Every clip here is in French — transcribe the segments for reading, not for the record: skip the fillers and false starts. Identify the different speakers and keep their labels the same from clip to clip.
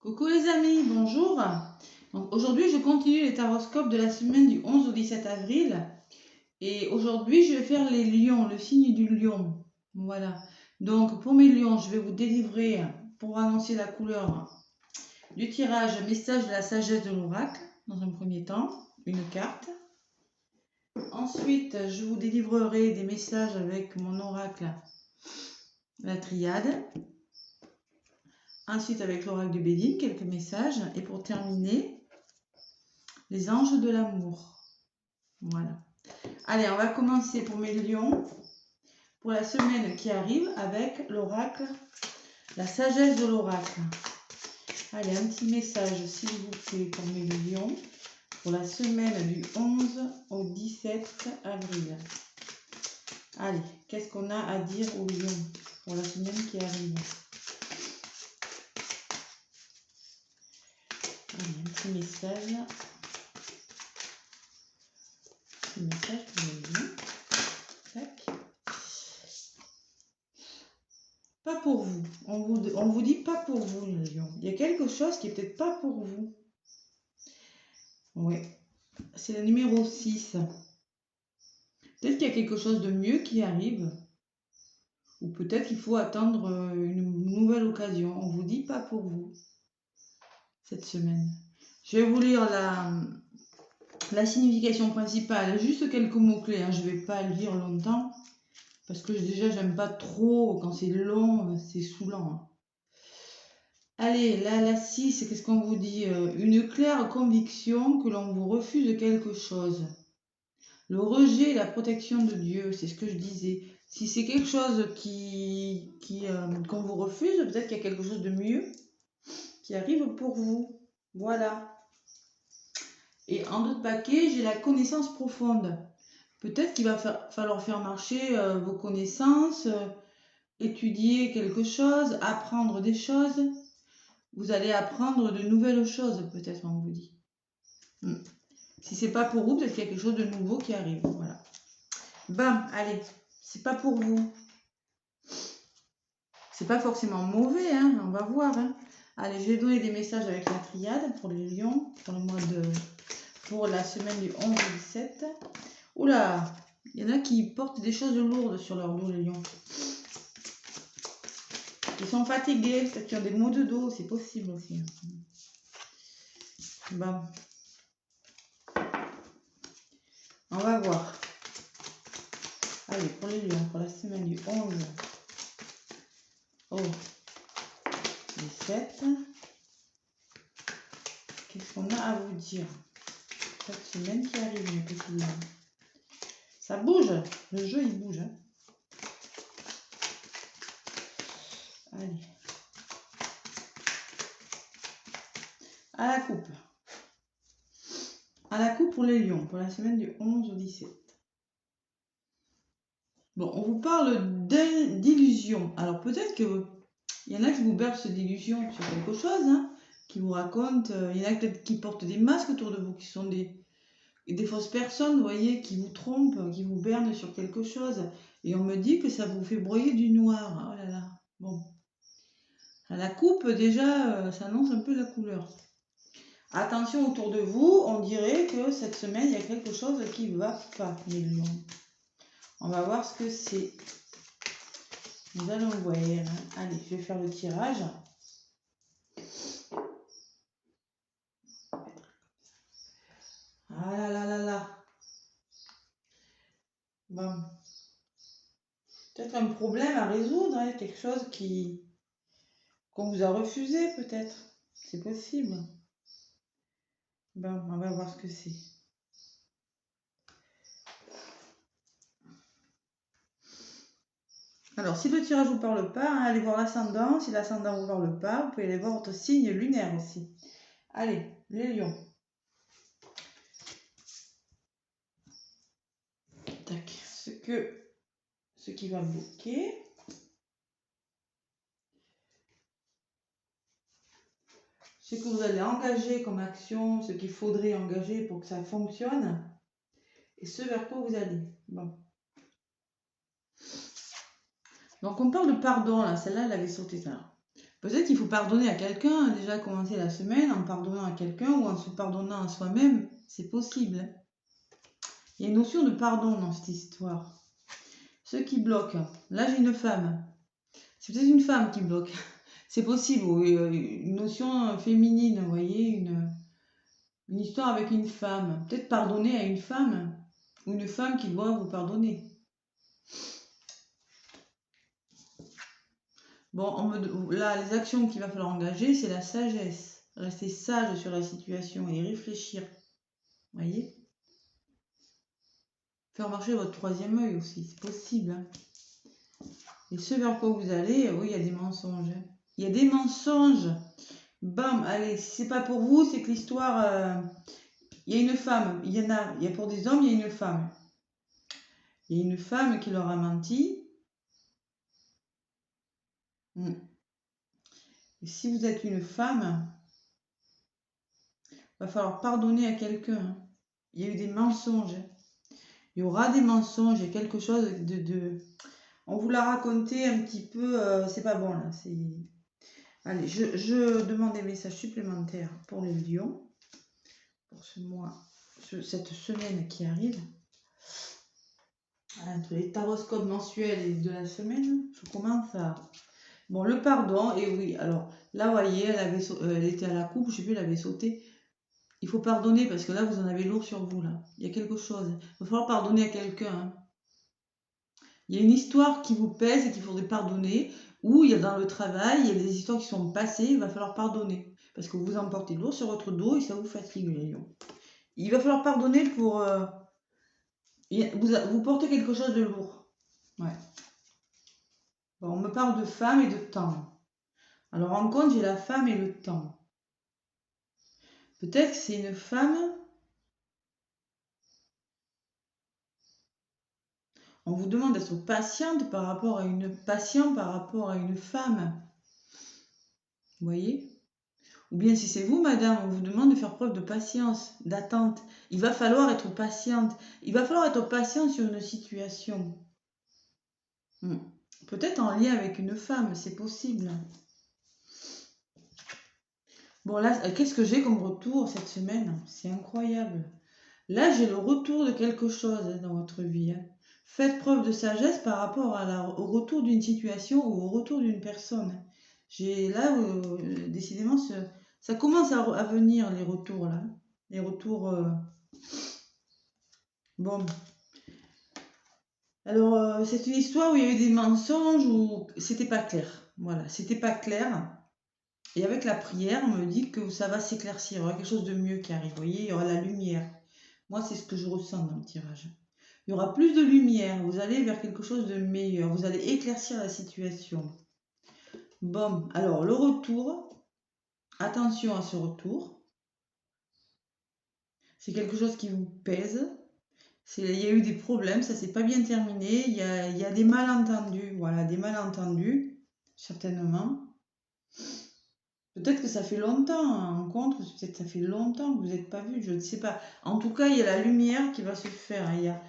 Speaker 1: Coucou les amis, bonjour. Donc aujourd'hui, je continue les taroscopes de la semaine du 11 au 17 avril. Et aujourd'hui, je vais faire les lions, le signe du lion. Voilà. Donc pour mes lions, je vais vous délivrer, pour annoncer la couleur du tirage, message de la sagesse de l'oracle, dans un premier temps, une carte. Ensuite, je vous délivrerai des messages avec mon oracle, la triade. Ensuite, avec l'oracle de Béline, quelques messages. Et pour terminer, les anges de l'amour. Voilà. Allez, on va commencer pour mes lions, pour la semaine qui arrive, avec l'oracle, la sagesse de l'oracle. Allez, un petit message, s'il vous plaît, pour mes lions, pour la semaine du 11 au 17 avril. Allez, qu'est-ce qu'on a à dire aux lions pour la semaine qui arrive? Allez, un petit message. Petit message pour les lions. Tac. Pas pour vous. On vous dit pas pour vous, les lions. Il y a quelque chose qui est peut-être pas pour vous. Oui. C'est le numéro 6. Peut-être qu'il y a quelque chose de mieux qui arrive. Ou peut-être qu'il faut attendre une nouvelle occasion. On vous dit pas pour vous. Cette semaine. Je vais vous lire la signification principale. Juste quelques mots-clés. Hein. Je ne vais pas lire longtemps. Parce que déjà, j'aime pas trop. Quand c'est long, c'est saoulant. Hein. Allez, là, la 6, qu'est-ce qu'on vous dit? Une claire conviction que l'on vous refuse quelque chose. Le rejet et la protection de Dieu, c'est ce que je disais. Si c'est quelque chose qu'on vous refuse, peut-être qu'il y a quelque chose de mieux qui arrive pour vous. Voilà. Et en d'autres paquets, j'ai la connaissance profonde. Peut-être qu'il va falloir faire marcher vos connaissances, étudier quelque chose, apprendre des choses. Vous allez apprendre de nouvelles choses, peut-être, on vous dit. Si c'est pas pour vous, peut-être qu'il y a quelque chose de nouveau qui arrive. Voilà. Bam, allez, c'est pas pour vous. C'est pas forcément mauvais, hein, on va voir. Hein. Allez, je vais donner des messages avec la triade pour les lions, pour la semaine du 11 au 17. Oula, il y en a qui portent des choses lourdes sur leur dos, les lions. Ils sont fatigués, peut-être qu'ils ont des maux de dos, c'est possible aussi. Bam. On va voir. Allez, pour les lions, pour la semaine du 11 au 17. Qu'est-ce qu'on a à vous dire cette semaine qui arrive, mes petits lions? Ça bouge, le jeu il bouge. Hein. Allez. À la coupe. À la coupe pour les lions, pour la semaine du 11 au 17. Bon, on vous parle d'illusions. Alors peut-être qu'il y en a qui vous bercent d'illusions sur quelque chose, hein, qui vous racontent. Il y en a peut-être qui portent des masques autour de vous, qui sont des fausses personnes, vous voyez, qui vous trompent, qui vous bernent sur quelque chose. Et on me dit que ça vous fait broyer du noir. Oh là là. Bon. À la coupe, déjà, ça annonce un peu la couleur. Attention autour de vous, on dirait que cette semaine, il y a quelque chose qui ne va pas, mes lions. On va voir ce que c'est. Nous allons voir. Allez, je vais faire le tirage. Ah là là là là. Bon. Peut-être un problème à résoudre, hein, quelque chose qu'on vous a refusé, peut-être. C'est possible. Bon, on va voir ce que c'est. Alors, si le tirage vous parle pas, hein, allez voir l'ascendant. Si l'ascendant vous parle pas, vous pouvez aller voir votre signe lunaire aussi. Allez, les lions. Tac. Ce qui va bloquer. Ce que vous allez engager comme action, ce qu'il faudrait engager pour que ça fonctionne. Et ce vers quoi vous allez. Bon. Donc on parle de pardon, là, celle-là, elle avait sauté ça. Peut-être qu'il faut pardonner à quelqu'un, déjà commencer la semaine en pardonnant à quelqu'un ou en se pardonnant à soi-même. C'est possible. Il y a une notion de pardon dans cette histoire. Ce qui bloque. Là, j'ai une femme. C'est peut-être une femme qui bloque. C'est possible. Une notion féminine, vous voyez, une histoire avec une femme. Peut-être pardonner à une femme ou une femme qui doit vous pardonner. Bon, là, les actions qu'il va falloir engager, c'est la sagesse. Rester sage sur la situation et réfléchir. Vous voyez? Faire marcher votre troisième œil aussi, c'est possible. Hein. Et ce vers quoi vous allez, oui, il y a des mensonges. Hein. Il y a des mensonges. Bam, allez, si c'est pas pour vous, c'est que l'histoire... il y a une femme, il y a pour des hommes, il y a une femme. Il y a une femme qui leur a menti. Et si vous êtes une femme, il va falloir pardonner à quelqu'un. Hein. Il y a eu des mensonges. Il y aura des mensonges, il y a quelque chose de... On vous l'a raconté un petit peu, c'est pas bon là. Allez, je demande des messages supplémentaires pour les lions, pour ce mois, cette semaine qui arrive. Entre les taroscopes mensuels et de la semaine, je commence à... Bon, le pardon, et oui, alors là, vous voyez, elle était à la coupe, je sais plus, elle avait sauté. Il faut pardonner parce que là, vous en avez lourd sur vous, là. Il y a quelque chose. Il va falloir pardonner à quelqu'un. Hein. Il y a une histoire qui vous pèse et qu'il faudrait pardonner. Ou il y a dans le travail, il y a des histoires qui sont passées, il va falloir pardonner. Parce que vous en portez lourd sur votre dos et ça vous fatigue, les lions. Il va falloir pardonner pour... vous portez quelque chose de lourd. Ouais. Bon, on me parle de femme et de temps. Alors en compte, j'ai la femme et le temps. Peut-être que c'est une femme... On vous demande d'être patiente par rapport à une femme. Vous voyez? Ou bien si c'est vous, madame, on vous demande de faire preuve de patience, d'attente. Il va falloir être patiente. Il va falloir être patient sur une situation. Peut-être en lien avec une femme, c'est possible. Bon, là, qu'est-ce que j'ai comme retour cette semaine? C'est incroyable. Là, j'ai le retour de quelque chose dans votre vie. Hein. Faites preuve de sagesse par rapport au retour d'une situation ou au retour d'une personne. Là, décidément, ça commence à venir, les retours, là. Les retours... Bon. Alors, c'est une histoire où il y a eu des mensonges, où c'était pas clair. Voilà, c'était pas clair. Et avec la prière, on me dit que ça va s'éclaircir. Il y aura quelque chose de mieux qui arrive. Vous voyez, il y aura la lumière. Moi, c'est ce que je ressens dans le tirage. Il y aura plus de lumière. Vous allez vers quelque chose de meilleur. Vous allez éclaircir la situation. Bon, alors, le retour. Attention à ce retour. C'est quelque chose qui vous pèse. Il y a eu des problèmes, ça s'est pas bien terminé. Il y a des malentendus. Voilà, des malentendus, certainement. Peut-être que ça fait longtemps, en rencontre, peut-être que ça fait longtemps que vous n'êtes pas vus, je ne sais pas. En tout cas, il y a la lumière qui va se faire. Il y a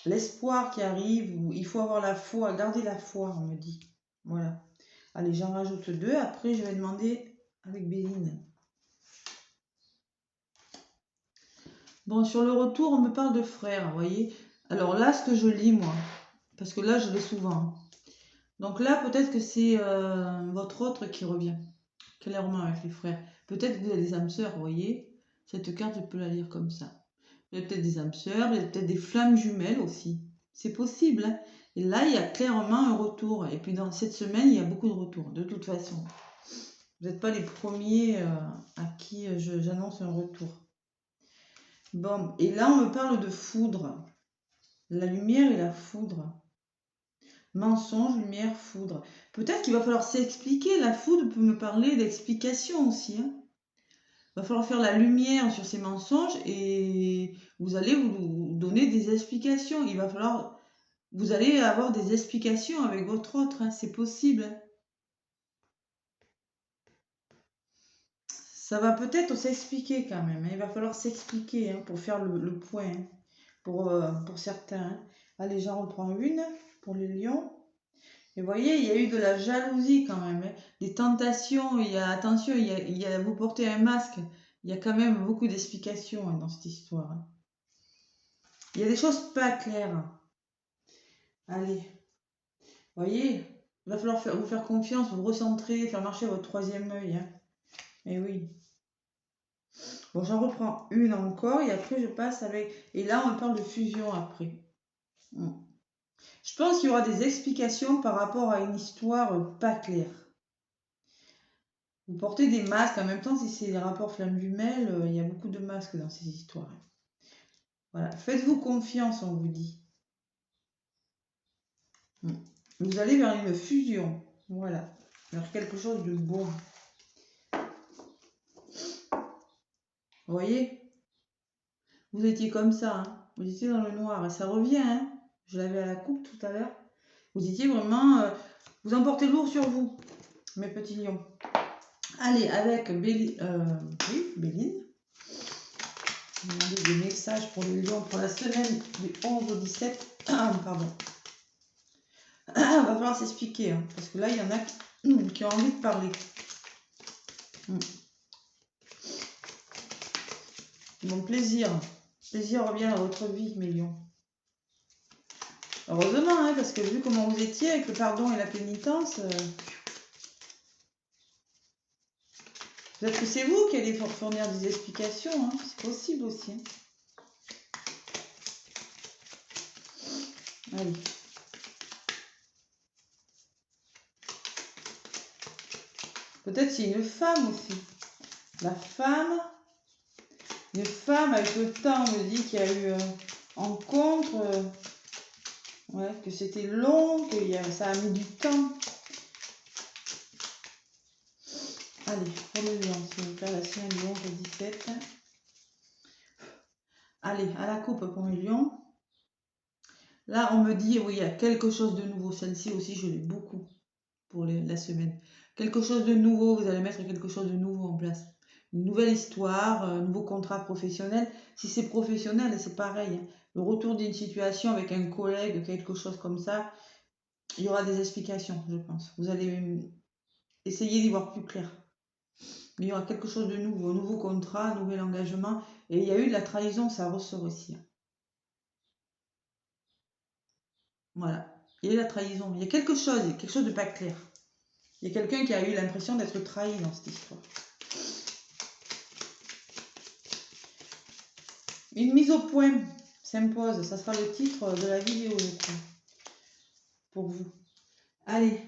Speaker 1: l'espoir qui arrive. Il faut avoir la foi, garder la foi, on me dit. Voilà. Allez, j'en rajoute 2. Après, je vais demander avec Béline. Bon, sur le retour, on me parle de frères, vous voyez. Alors là, ce que je lis, moi, parce que là, je l'ai souvent. Donc là, peut-être que c'est votre autre qui revient, clairement, avec les frères. Peut-être que vous avez des âmes sœurs, vous voyez. Cette carte, je peux la lire comme ça. Vous avez peut-être des âmes sœurs, vous avez peut-être des flammes jumelles aussi. C'est possible. Hein. Et là, il y a clairement un retour. Et puis dans cette semaine, il y a beaucoup de retours, de toute façon. Vous n'êtes pas les premiers à qui j'annonce un retour. Bon, et là, on me parle de foudre. La lumière et la foudre. Mensonge, lumière, foudre. Peut-être qu'il va falloir s'expliquer. La foudre peut me parler d'explication aussi. Hein. Il va falloir faire la lumière sur ces mensonges et vous allez vous donner des explications. Vous allez avoir des explications avec votre autre. Hein. C'est possible. Hein. Ça va peut-être s'expliquer quand même. Hein. Il va falloir s'expliquer hein, pour faire le point. Hein. Pour certains. Hein. Allez, j'en reprends une pour les lions. Et vous voyez, il y a eu de la jalousie quand même, hein. Des tentations, il y a, attention, vous portez un masque. Il y a quand même beaucoup d'explications, hein, dans cette histoire, hein. Il y a des choses pas claires. Allez, vous voyez, il va falloir vous faire confiance, vous recentrer, faire marcher votre troisième œil, hein. Et oui. Bon, j'en reprends une encore et après je passe avec... Et là, on parle de fusion après. Je pense qu'il y aura des explications par rapport à une histoire pas claire. Vous portez des masques, en même temps, si c'est des rapports flammes jumelles, il y a beaucoup de masques dans ces histoires. Voilà, faites-vous confiance, on vous dit. Vous allez vers une fusion, voilà, vers quelque chose de bon. Vous voyez? Vous étiez comme ça, hein. Vous étiez dans le noir, et ça revient, hein. Je l'avais à la coupe tout à l'heure. Vous étiez vraiment... vous emportez lourd sur vous, mes petits lions. Allez, avec Béline. Demander des messages pour les lions pour la semaine du 11 au 17. Pardon. Va falloir s'expliquer, hein, parce que là, il y en a qui ont envie de parler. Bon, plaisir. Plaisir revient dans votre vie, mes lions. Heureusement, hein, parce que vu comment vous étiez avec le pardon et la pénitence, peut-être que c'est vous qui allez fournir des explications, hein. C'est possible aussi, hein. Allez. Peut-être c'est une femme aussi. La femme, une femme avec le temps, on me dit qu'il y a eu rencontre, ouais, que c'était long, que ça a mis du temps. Allez, pour le lion, si vous faire la semaine du 11 au 17. Allez, à la coupe pour mes lions. Là, on me dit, oui, il y a quelque chose de nouveau. Celle-ci aussi, je l'ai beaucoup pour la semaine. Quelque chose de nouveau, vous allez mettre quelque chose de nouveau en place. Une nouvelle histoire, un nouveau contrat professionnel. Si c'est professionnel, c'est pareil, hein. Le retour d'une situation avec un collègue, quelque chose comme ça, il y aura des explications, je pense. Vous allez essayer d'y voir plus clair. Mais il y aura quelque chose de nouveau, un nouveau contrat, un nouvel engagement. Et il y a eu de la trahison, ça ressort aussi, hein. Voilà. Il y a eu la trahison. Il y a quelque chose de pas clair. Il y a quelqu'un qui a eu l'impression d'être trahi dans cette histoire. Une mise au point s'impose. Ça sera le titre de la vidéo, je crois, pour vous. Allez.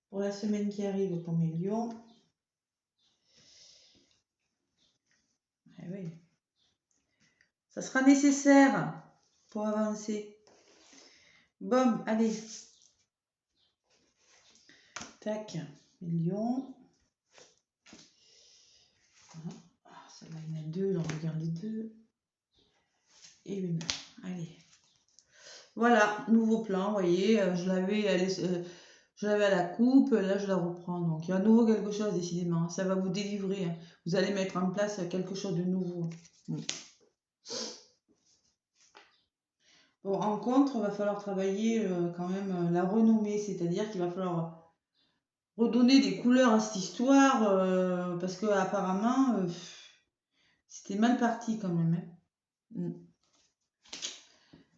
Speaker 1: Pour la semaine qui arrive pour mes lions. Eh oui. Ça sera nécessaire pour avancer. Bon, allez. Tac. Mes lions. Celle-là, il y en a deux, donc on regarde les deux. Et une. Allez. Voilà, nouveau plan, vous voyez, je l'avais à la coupe, là je la reprends. Donc il y a à nouveau quelque chose, décidément. Ça va vous délivrer, hein. Vous allez mettre en place quelque chose de nouveau. Pour rencontre, il va falloir travailler quand même la renommée, c'est-à-dire qu'il va falloir redonner des couleurs à cette histoire, parce que apparemment c'était mal parti quand même, hein.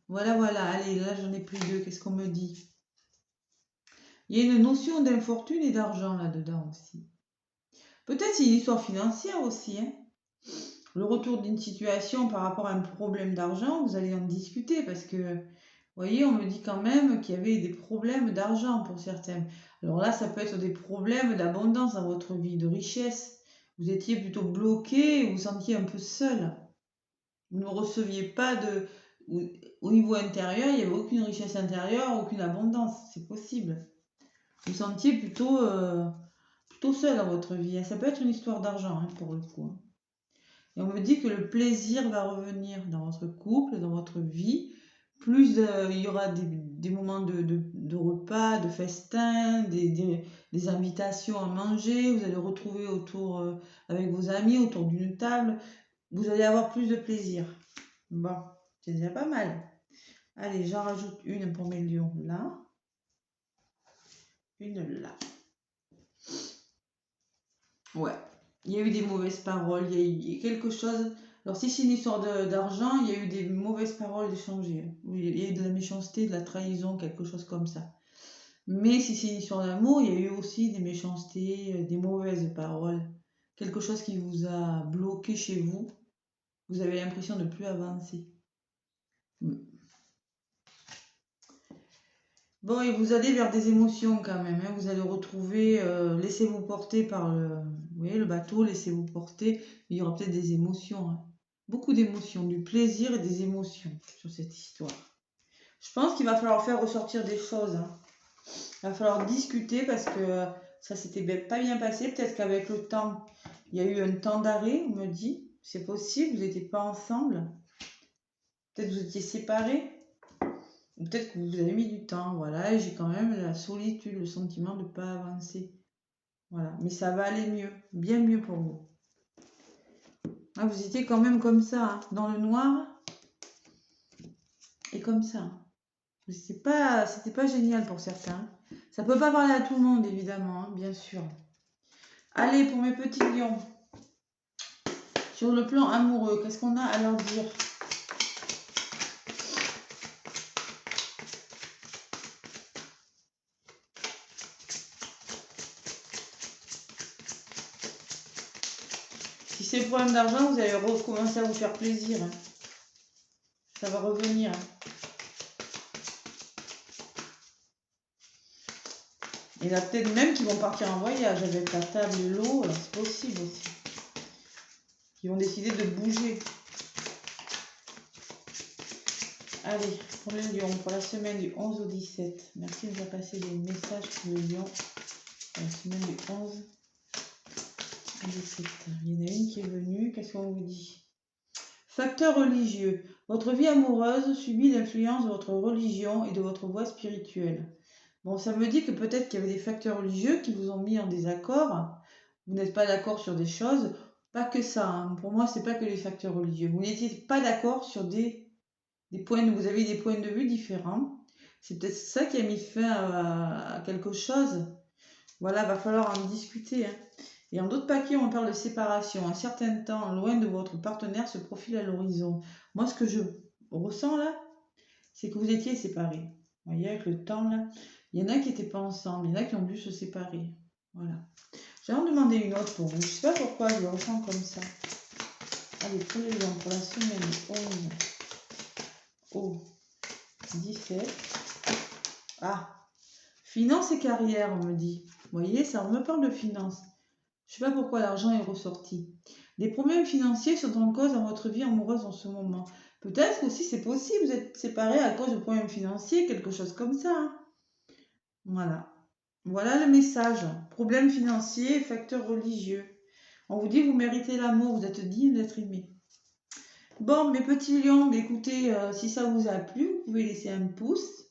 Speaker 1: Voilà, voilà, allez, là j'en ai plus deux, qu'est-ce qu'on me dit? Il y a une notion d'infortune et d'argent là-dedans aussi. Peut-être c'est une histoire financière aussi, hein. Le retour d'une situation par rapport à un problème d'argent, vous allez en discuter parce que, vous voyez, on me dit quand même qu'il y avait des problèmes d'argent pour certains. Alors là, ça peut être des problèmes d'abondance dans votre vie, de richesse. Vous étiez plutôt bloqué, vous vous sentiez un peu seul. Vous ne receviez pas de... Au niveau intérieur, il n'y avait aucune richesse intérieure, aucune abondance. C'est possible. Vous vous sentiez plutôt seul dans votre vie. Ça peut être une histoire d'argent, hein, pour le coup, hein. Et on me dit que le plaisir va revenir dans votre couple, dans votre vie. Plus il y aura des moments de repas, de festins, des invitations à manger. Vous allez retrouver autour, avec vos amis, autour d'une table. Vous allez avoir plus de plaisir. Bon, c'est déjà pas mal. Allez, j'en rajoute une pour mes lions là. Une là. Ouais. Il y a eu des mauvaises paroles, il y a quelque chose. Alors, si c'est une histoire d'argent, il y a eu des mauvaises paroles échangées. Il y a eu de la méchanceté, de la trahison, quelque chose comme ça. Mais si c'est une histoire d'amour, il y a eu aussi des méchancetés, des mauvaises paroles. Quelque chose qui vous a bloqué chez vous. Vous avez l'impression de ne plus avancer. Bon, et vous allez vers des émotions quand même. Hein. Vous allez retrouver, laissez-vous porter par vous voyez, le bateau, laissez-vous porter. Il y aura peut-être des émotions. Hein. Beaucoup d'émotions, du plaisir et des émotions sur cette histoire. Je pense qu'il va falloir faire ressortir des choses. Hein. Il va falloir discuter parce que ça s'était pas bien passé. Peut-être qu'avec le temps, il y a eu un temps d'arrêt, on me dit. C'est possible, vous n'étiez pas ensemble. Peut-être vous étiez séparés. Ou peut-être que vous avez mis du temps. Voilà, et j'ai quand même la solitude, le sentiment de ne pas avancer. Voilà, mais ça va aller mieux, bien mieux pour vous. Ah, vous étiez quand même comme ça, hein, dans le noir et comme ça. C'était pas génial pour certains. Ça peut pas parler à tout le monde, évidemment, hein, bien sûr. Allez, pour mes petits lions. Sur le plan amoureux, qu'est-ce qu'on a à leur dire? Si c'est le problème d'argent, vous allez recommencer à vous faire plaisir. Hein. Ça va revenir. Hein. Il y en a peut-être même qui vont partir en voyage avec la table et l'eau, c'est possible aussi. Qui vont décider de bouger. Allez, pour le lion, pour la semaine du 11 au 17. Merci de nous avoir passé des messages pour le lion. La semaine du 11 au 17. Il y en a une qui est venue. Qu'est-ce qu'on vous dit? Facteur religieux. Votre vie amoureuse subit l'influence de votre religion et de votre voie spirituelle. Bon, ça me dit que peut-être qu'il y avait des facteurs religieux qui vous ont mis en désaccord. Vous n'êtes pas d'accord sur des choses. Pas que ça. Hein. Pour moi, c'est pas que les facteurs religieux. Vous n'étiez pas d'accord sur des points, vous avez des points de vue différents. C'est peut-être ça qui a mis fin à quelque chose. Voilà, va falloir en discuter. Hein. Et en d'autres papiers, on parle de séparation. Un certain temps, loin de votre partenaire, se profile à l'horizon. Moi, ce que je ressens là, c'est que vous étiez séparés. Vous voyez, avec le temps là, il y en a qui n'étaient pas ensemble, il y en a qui ont dû se séparer. Voilà. J'ai en demandé une autre pour vous. Je ne sais pas pourquoi je le ressens comme ça. Allez, pour les gens, pour la semaine 11 au 17. Ah, finance et carrière, on me dit. Vous voyez, ça me parle de finance. Je ne sais pas pourquoi l'argent est ressorti. Des problèmes financiers sont en cause dans votre vie amoureuse en ce moment. Peut-être aussi, c'est possible, vous êtes séparés à cause de problèmes financiers, quelque chose comme ça. Hein. Voilà. Voilà le message. Problème financier, facteur religieux. On vous dit vous méritez l'amour, vous êtes digne d'être aimé. Bon, mes petits lions, écoutez, si ça vous a plu, vous pouvez laisser un pouce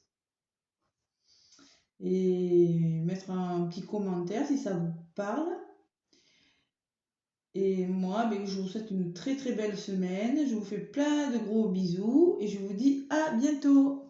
Speaker 1: et mettre un petit commentaire si ça vous parle. Et moi, je vous souhaite une très très belle semaine. Je vous fais plein de gros bisous et je vous dis à bientôt.